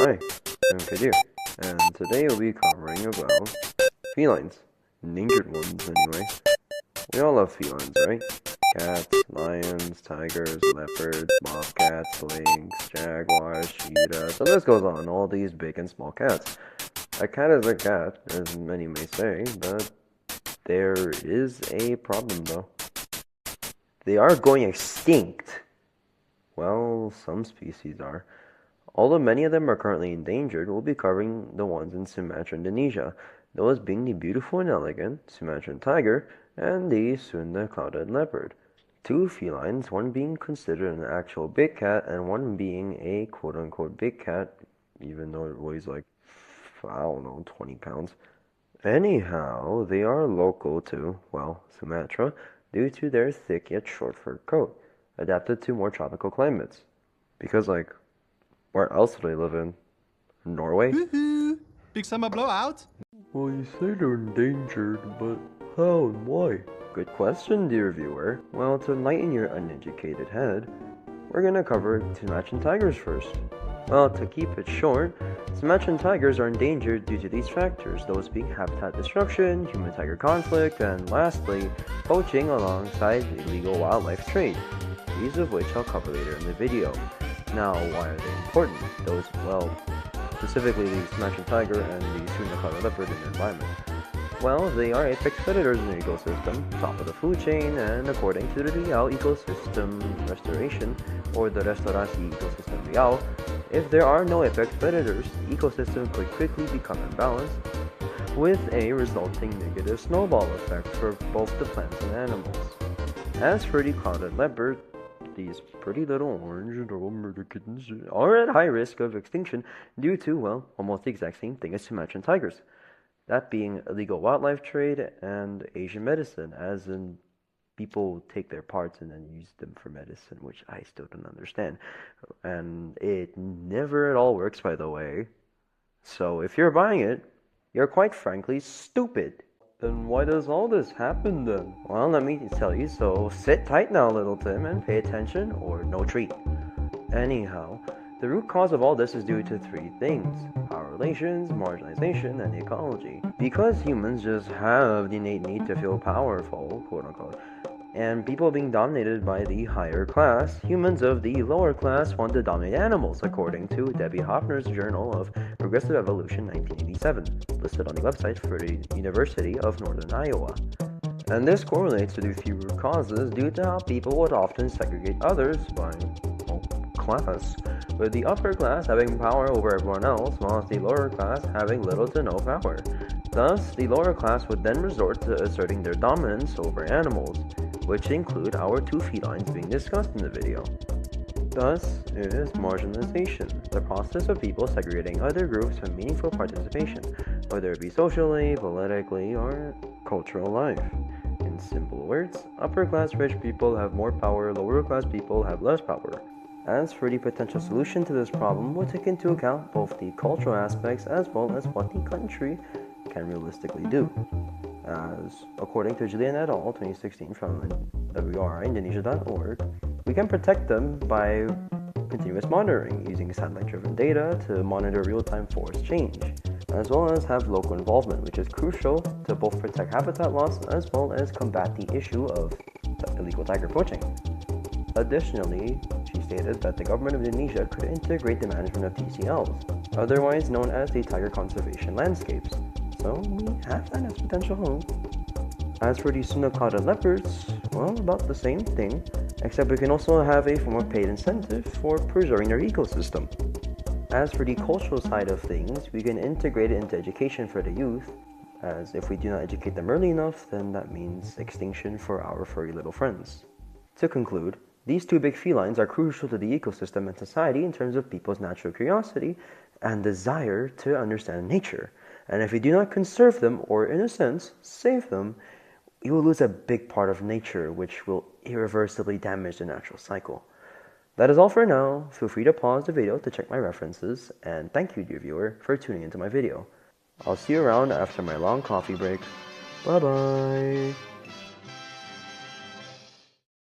Hi, I'm Kadir, and today we'll be covering about felines. Endangered ones, anyway. We all love felines, right? Cats, lions, tigers, leopards, bobcats, lynx, jaguars, cheetahs, the list goes on, all these big and small cats. A cat is a cat, as many may say, but there is a problem though. They are going extinct. Well, some species are. Although many of them are currently endangered, we'll be covering the ones in Sumatra, Indonesia, those being the beautiful and elegant Sumatran tiger and the Sunda clouded leopard. Two felines, one being considered an actual big cat and one being a quote-unquote big cat, even though it weighs like, I don't know, 20 pounds. Anyhow, they are local to, well, Sumatra, due to their thick yet short fur coat, adapted to more tropical climates. Because, like, where else do they live in? Norway? Woohoo! Big summer blowout? Well, you say they're endangered, but how and why? Good question, dear viewer. Well, to enlighten your uneducated head, we're gonna cover Sumatran tigers first. Well, to keep it short, Sumatran tigers are endangered due to these factors, those being habitat destruction, human-tiger conflict, and lastly, poaching alongside illegal wildlife trade, these of which I'll cover later in the video. Now, why are they important? Those, well, specifically the Sumatran tiger and the Sunda clouded leopard in the environment. Well, they are apex predators in the ecosystem, top of the food chain, and according to the Real Ecosystem Restoration, or the Restaurasi Ecosystem Real, if there are no apex predators, the ecosystem could quickly become imbalanced, with a resulting negative snowball effect for both the plants and animals. As for the clouded leopard, these pretty little orange and adorable murder kittens are at high risk of extinction due to, well, almost the exact same thing as Sumatran tigers. That being illegal wildlife trade and Asian medicine, as in people take their parts and then use them for medicine, which I still don't understand. And it never at all works, by the way. So if you're buying it, you're quite frankly stupid. Then why does all this happen then? Well, let me tell you, so sit tight now, little Tim, and pay attention or no treat. Anyhow, the root cause of all this is due to three things: power relations, marginalization, and ecology. Because humans just have the innate need to feel powerful, quote unquote, and people being dominated by the higher class, humans of the lower class want to dominate animals, according to Debbie Hoffner's Journal of Progressive Evolution 1987, listed on the website for the University of Northern Iowa. And this correlates to the few root causes due to how people would often segregate others by, well, class, with the upper class having power over everyone else, whilst the lower class having little to no power. Thus, the lower class would then resort to asserting their dominance over animals, which include our two felines being discussed in the video. Thus, it is marginalization, the process of people segregating other groups from meaningful participation, whether it be socially, politically, or cultural life. In simple words, upper-class rich people have more power, lower-class people have less power. As for the potential solution to this problem, we'll take into account both the cultural aspects as well as what the country can realistically do. As according to Julian et al. 2016 from WRIindonesia.org, we can protect them by continuous monitoring, using satellite-driven data to monitor real-time forest change, as well as have local involvement, which is crucial to both protect habitat loss as well as combat the issue of illegal tiger poaching. Additionally, she stated that the government of Indonesia could integrate the management of TCLs, otherwise known as the tiger conservation landscapes. So we have that as potential home. As for the Sunda clouded leopards, well, about the same thing, except we can also have a form of paid incentive for preserving their ecosystem. As for the cultural side of things, we can integrate it into education for the youth, as if we do not educate them early enough, then that means extinction for our furry little friends. To conclude, these two big felines are crucial to the ecosystem and society in terms of people's natural curiosity and desire to understand nature. And if we do not conserve them, or in a sense, save them, we will lose a big part of nature, which will irreversibly damage the natural cycle. That is all for now. Feel free to pause the video to check my references, and thank you, dear viewer, for tuning into my video. I'll see you around after my long coffee break. Bye bye!